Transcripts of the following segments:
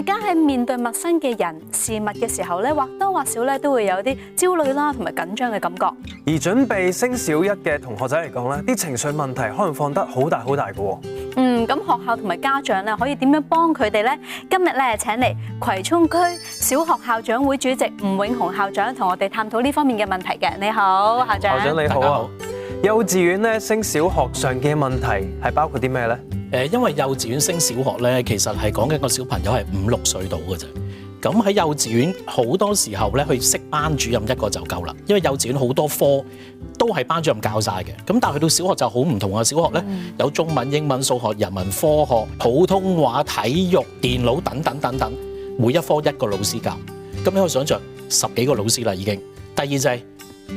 大家喺面對陌生嘅人事物嘅時候咧，或多或少咧都會有啲焦慮啦，同埋緊張嘅感覺。而準備升小一嘅同學仔嚟講咧，啲情緒問題可能放得好大嘅喎。咁學校同埋家長咧可以點樣幫佢哋咧？今日咧請嚟葵涌區小學校長會主席吳永雄校長同我哋探討呢方面嘅問題嘅。你好，校長。校長你好啊。幼稚園咧升小學上嘅問題係包括啲咩咧？因為幼稚園升小學咧，其實係講緊個小朋友係5、6歲到嘅啫。咁喺幼稚園好多時候咧，去識班主任一個就夠啦。因為幼稚園好多科都係班主任教晒嘅。咁但係去到小學就好唔同啊！小學咧有中文、英文、數學、人文、科學、普通話、體育、電腦等等等等，每一科一個老師教。咁你可以想像10幾個老師啦已經。第二就係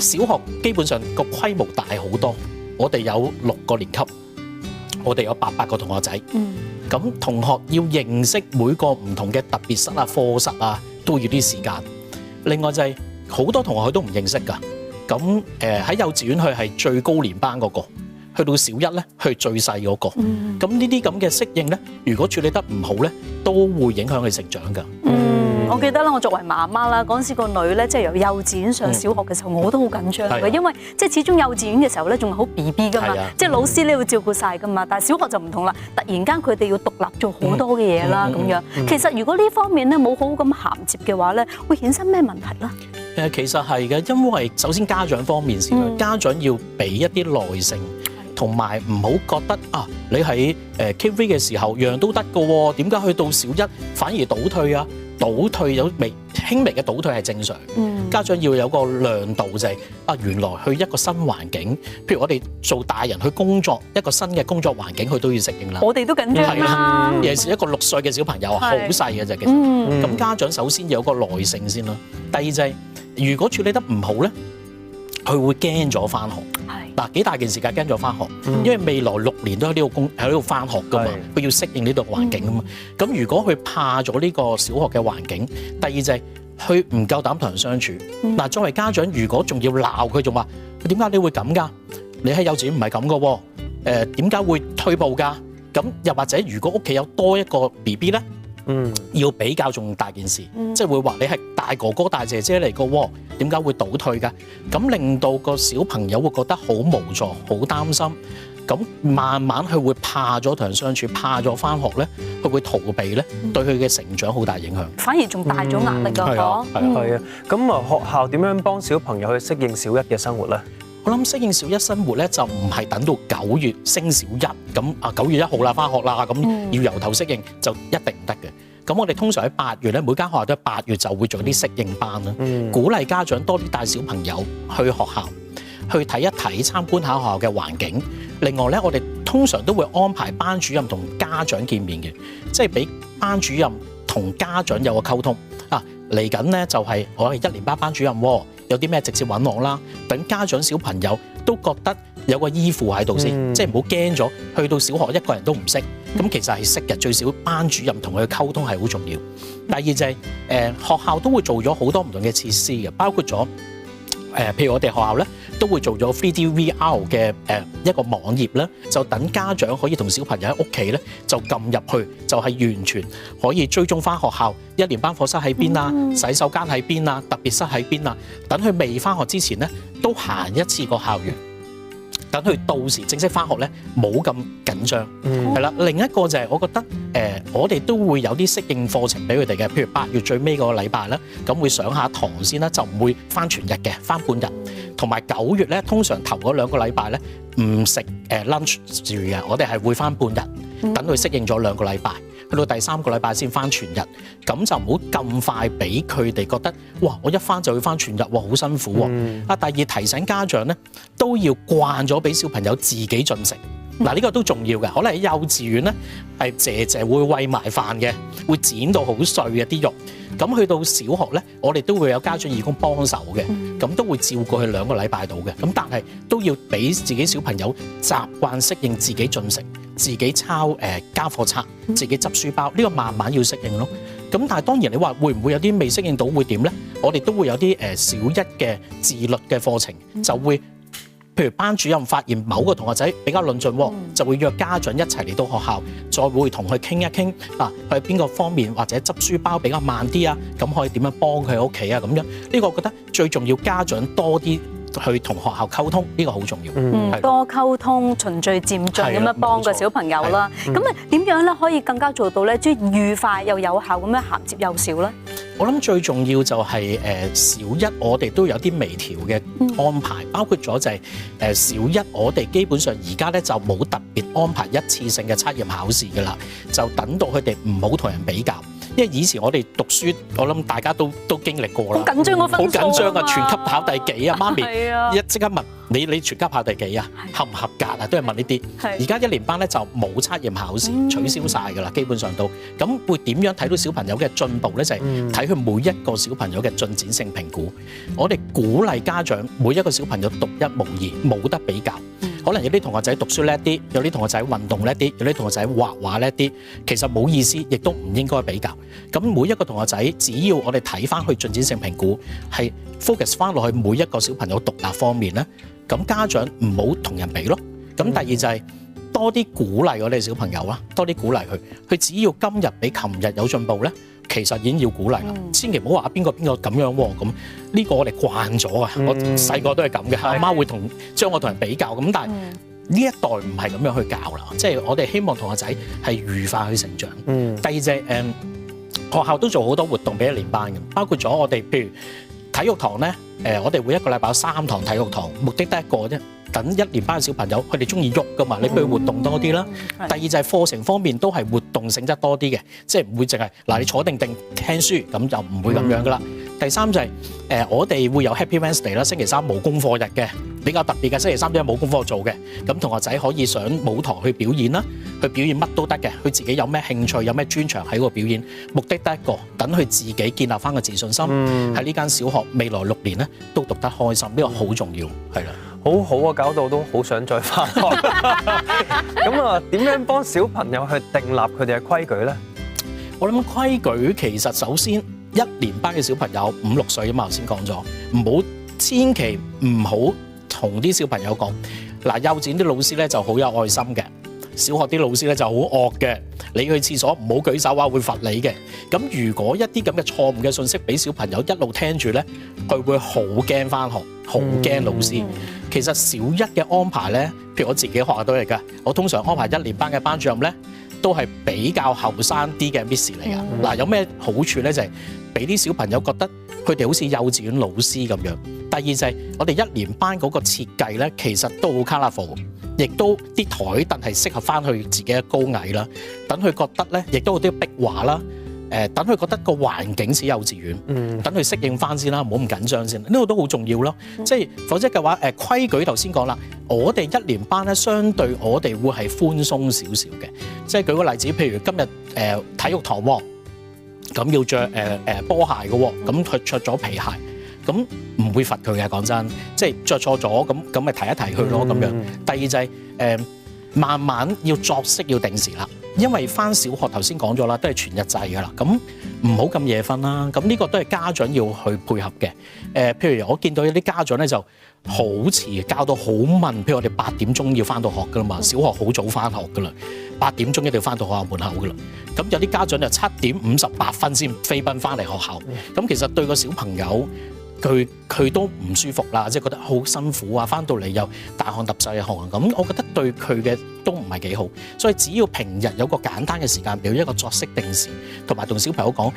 小學基本上個規模大好多，我哋有6個年級。我哋有800個同學仔，咁同學要認識每個唔同嘅特別室啊、課室啊，都要啲時間。另外就係好多同學佢都唔認識㗎，咁喺幼稚園佢係最高年班嗰個，去到小一咧佢最細嗰個。咁呢啲咁嘅適應咧，如果處理得唔好咧，都會影響佢成長㗎。我記得啦，我作為媽媽啦，嗰陣時個女咧，即係由幼稚園上小學嘅時候，我都好緊張嘅，因為即係始終幼稚園嘅時候咧，仲係好 BB 噶嘛，即係老師咧會照顧晒噶嘛，但係小學就唔同啦，突然間佢哋要獨立做好多嘅嘢啦，咁樣。其實如果呢方面咧冇好咁銜接嘅話咧，會衍生咩問題咧？其實係嘅，因為首先家長方面先啦，家長要俾一啲耐性。同埋唔好覺得啊，你喺KV 嘅時候樣樣都得㗎喎，點解去到小一反而倒退啊？倒退有輕微嘅倒退係正常。家長要有個量度就係原來去一個新環境，譬如我哋做大人去工作一個新嘅工作環境，佢都要適應啦。我哋都緊張啦，尤其是一個6歲嘅小朋友啊，好細嘅啫，其實。咁家長首先要有個耐性先啦。第二就係如果處理得唔好咧，佢會驚咗返學。嗱，幾大件事㗎，驚咗返學，因為未來6年都喺呢度返學㗎嘛，佢要適應呢度環境啊嘛。咁如果佢怕咗呢個小學嘅環境，第二就係佢唔夠膽同人相處。嗱，作為家長，如果仲要鬧佢，仲話點解你會咁㗎？你喺幼稚園唔係咁㗎喎，點解會退步㗎？咁又或者如果屋企有多一個 BB 咧？要比較仲大件事，即係會話你係大哥哥大姐姐嚟個喎，點解會倒退㗎？咁令到個小朋友會覺得好無助、好擔心，咁慢慢佢會怕咗同人相處，怕咗返學咧，佢會逃避咧，對佢嘅成長好大影響，反而仲大咗壓力㗎，係啊，咁啊學校點樣幫小朋友去適應小一嘅生活咧？我諗適應小一生活咧，就唔係等到9月升小一咁9月1號啦返學啦，咁要由頭適應就一定唔得嘅。咁我哋通常喺8月咧，每間學校都係8月就會做啲適應班啦，鼓勵家長多啲帶小朋友去學校去睇一睇、參觀下學校嘅環境。另外咧，我哋通常都會安排班主任同家長見面嘅，即係俾班主任同家長有個溝通。嚟緊咧就係我係1年班班主任喎，有啲咩直接揾我啦。等家長小朋友都覺得有個依附喺度先，即係唔好驚咗。去到小學一個人都唔識，咁其實係識嘅，最少班主任同佢溝通係好重要。第二就係學校都會做咗好多唔同嘅設施嘅，包括咗譬如我哋學校咧都會做咗 3D VR 嘅一個網頁咧，就等家長可以同小朋友喺屋企咧就撳入去，就係完全可以追蹤翻學校1年班課室喺邊啊，洗手間喺邊啊，特別室喺邊啊，等佢未翻學之前咧都行一次個校園。等佢到時正式翻學咧，冇咁緊張，係啦。另一個就係我覺得，我哋都會有啲適應課程俾佢哋嘅，譬如8月最尾個禮拜啦，咁會上下堂先啦，就唔會翻全日嘅，翻半日。同埋9月咧，通常頭嗰2個禮拜咧唔食lunch 住嘅，我哋係會翻半日，等佢適應咗2個禮拜。去到第3個禮拜先翻全日，咁就唔好咁快俾佢哋覺得，哇！我一翻就要翻全日，哇，好辛苦喎。第二提醒家長咧，都要慣咗俾小朋友自己進食。嗱，呢個都重要嘅。可能喺幼稚園咧，係姐姐會餵埋飯嘅，會剪到好碎嘅啲肉。咁去到小學咧，我哋都會有家長義工幫手嘅，咁都會照顧佢2個禮拜到嘅。咁但係都要俾自己小朋友習慣適應自己進食，自己抄家課冊，自己執書包，呢個慢慢要適應咯。咁但係當然你話會唔會有啲未適應到會點咧？我哋都會有啲小一嘅自律嘅課程，就會譬如班主任發現某個同學仔比較論盡喎，就會約家長一齊嚟到學校，再會同佢傾一傾嗱，佢喺邊個方面或者執書包比較慢啲啊，咁可以點樣幫佢喺屋企啊咁樣？呢個我覺得最重要，家長多啲去同學校溝通，呢個好重要。多溝通，循序漸進咁樣幫個小朋友啦。咁啊點樣咧可以更加做到咧，即係愉快又有效咁樣銜接幼小咧？我諗最重要就係小一我哋都有啲微調嘅安排，包括咗就係小一我哋基本上而家咧就冇特別安排一次性嘅測驗考試㗎啦，就等到佢哋唔好同人比較。因為以前我哋讀書，我諗大家都經歷過啦，好緊張個分數，好緊張啊！全級考第幾啊？媽咪一即刻問你全級考第幾啊？合唔合格啊？都係問呢啲。而家一年班咧就冇測驗考試，取消晒㗎啦，基本上都。咁會點樣睇到小朋友嘅進步咧？就係睇佢每一個小朋友嘅進展性評估。我哋鼓勵家長每一個小朋友獨一無二，冇得比較。可能有啲同學仔讀書叻啲，有啲同學仔運動叻啲，有啲同學仔畫畫叻啲，其實冇意思，亦都唔應該比較。咁每一個同學仔，只要我哋睇翻去進展性評估，係 focus 翻落去每一個小朋友獨立方面咧，咁家長唔好同人比咯。咁第二就係多啲鼓勵我哋小朋友啦，多啲鼓勵佢，佢只要今日比琴日有進步咧，其實已經要鼓勵啦。千祈唔好話邊個咁樣喎，咁呢個我哋慣咗啊！我細個都係咁嘅，阿媽會將我同人比較咁，但係呢一代唔係咁樣去教啦，即係我哋希望同學仔係愉快去成長。第二就係學校都做好多活動俾一年班嘅，包括咗我哋譬如體育堂咧，我哋會一個禮拜有3堂體育堂，目的得一個啫。等一年班嘅小朋友，佢哋中意喐噶嘛，你俾佢活動多啲啦。第二就係課程方面都係活動性質多啲嘅，即係唔會淨係嗱你坐定聽書咁就唔會咁樣噶啦。第三就係我哋會有 Happy Wednesday 啦，星期三冇功課日嘅，比較特別嘅星期三因為冇功課做嘅，咁同學仔可以上舞台去表演啦，去表演乜都得嘅，佢自己有咩興趣有咩專長喺個表演，目的得一個，等佢自己建立翻個自信心，喺呢間小學未來6年咧都讀得開心，呢個好重要，係啦。好好啊，搞到都好想再返學。咁啊，點樣幫小朋友去訂立佢哋嘅規矩咧？我諗規矩其實首先一年班嘅小朋友5、6歲啊嘛，頭先講咗，千祈唔好同啲小朋友講嗱，幼稚園啲老師咧就好有愛心嘅，小學啲老師咧就好惡嘅，你去廁所唔好舉手啊，會罰你嘅。咁如果一啲咁嘅錯誤嘅信息俾小朋友一路聽住咧，佢會好驚返學，好驚老師。其實小一嘅安排咧，譬如我自己學校都係㗎，我通常安排一年班嘅班主任咧，都係比較後生啲嘅 Miss 嚟㗎。嗱，有咩好處咧？就係俾啲小朋友覺得佢哋好似幼稚園老師咁樣。第二就係我哋一年班嗰個設計咧，其實都好 colourful，亦都啲台凳係適合翻去自己嘅高矮啦。等佢覺得咧，亦都有啲壁畫啦。等佢覺得個環境似幼稚園，等佢適應翻先啦，唔好咁緊張先。呢個都好重要咯。即係否則嘅話，規矩頭先講啦，我哋一年班咧，相對我哋會係寬鬆少少嘅。即係舉個例子，譬如今日體育堂喎，咁要着波鞋嘅喎，咁佢着咗皮鞋，咁唔會罰佢嘅。講真，即係着錯咗，咁咪提一提佢咯咁樣。第二就係慢慢要作息要定時啦。因為翻小學頭先講咗啦，都係全日制㗎啦，咁唔好咁夜瞓啦。咁呢個都係家長要去配合嘅。譬如我見到有啲家長咧就好遲教到好問，譬如我哋8點鐘要翻到學㗎啦嘛，小學好早翻學㗎啦，8點鐘一定要翻到學校門口㗎啦。咁有啲家長就7點58分先飛奔翻嚟學校，咁其實對個小朋友佢都唔舒服啦，即係覺得好辛苦啊，翻到嚟又大汗揼細汗咁，我覺得對佢嘅都唔係幾好。所以只要平日有個簡單嘅時間表，一個作息定時，同埋同小朋友講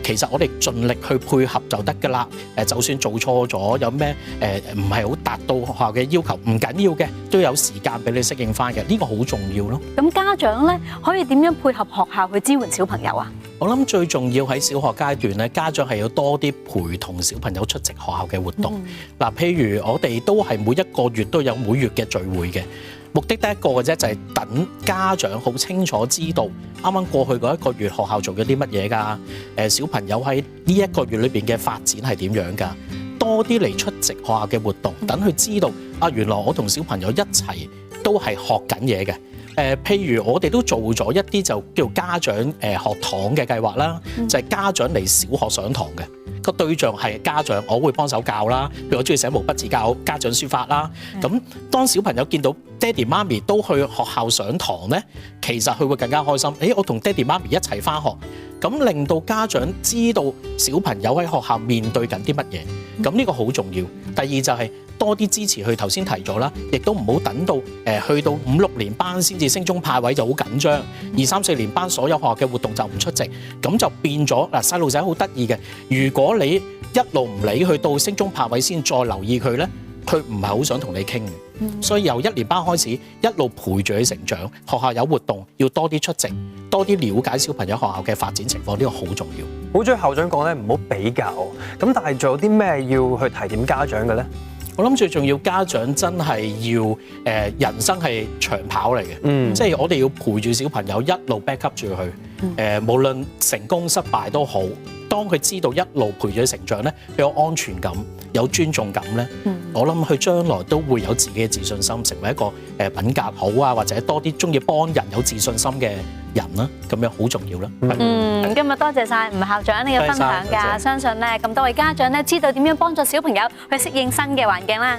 其實我哋盡力去配合就得㗎啦。就算做錯咗，有咩唔係好達到學校嘅要求，唔緊要嘅，都有時間俾你適應翻嘅，呢個好重要咯。咁家長咧可以點樣配合學校去支援小朋友啊？我諗最重要喺小學階段咧，家長係要多啲陪同小朋友出席學校嘅活動。嗱，譬如我哋都係每一個月都有每月嘅聚會嘅，目的得一個嘅啫，就係等家長好清楚知道啱啱過去嗰一個月學校做咗啲乜嘢㗎，小朋友喺呢一個月裏邊嘅發展係點樣㗎，多啲嚟出席學校嘅活動，等佢知道啊，原來我同小朋友一齊都係學緊嘢嘅。譬如我哋都做咗一啲就叫家長學堂嘅計劃啦，就係家長嚟小學上堂嘅。個對象係家長，我會幫手教啦。譬如我中意寫毛筆字教家長書法啦。咁當小朋友見到爹哋媽咪都去學校上堂咧，其實佢會更加開心。我同爹哋媽咪一齊返學，咁令到家長知道小朋友喺學校面對緊啲乜嘢。咁呢個好重要。第二就係多啲支持佢，頭先提咗啦，亦都唔好等到去到5、6年班先至升中派位就好緊張，2、3、4年班所有學校嘅活動就唔出席，咁就變咗嗱細路仔好得意嘅。如果你一路唔理去到升中派位先再留意佢咧，佢唔係好想同你傾嘅。所以由1年班開始一路陪住佢成長，學校有活動要多啲出席，多啲了解小朋友學校嘅發展情況，呢個好重要。好似校長講咧，唔好比較。咁但係仲有啲咩要去提點家長嘅咧？我諗最重要，家長真係要人生係長跑嚟嘅，即係我哋要陪住小朋友一路 back up 住佢，無論成功失敗都好。當佢知道一路陪住佢成長咧，佢有安全感、有尊重感咧，我諗佢將來都會有自己嘅自信心，成為一個品格好啊，或者多啲中意幫人、有自信心嘅人啦，咁樣好重要啦。今日多謝晒吳校長你嘅分享㗎，相信咧咁多位家長咧知道點樣幫助小朋友去適應新嘅環境啦。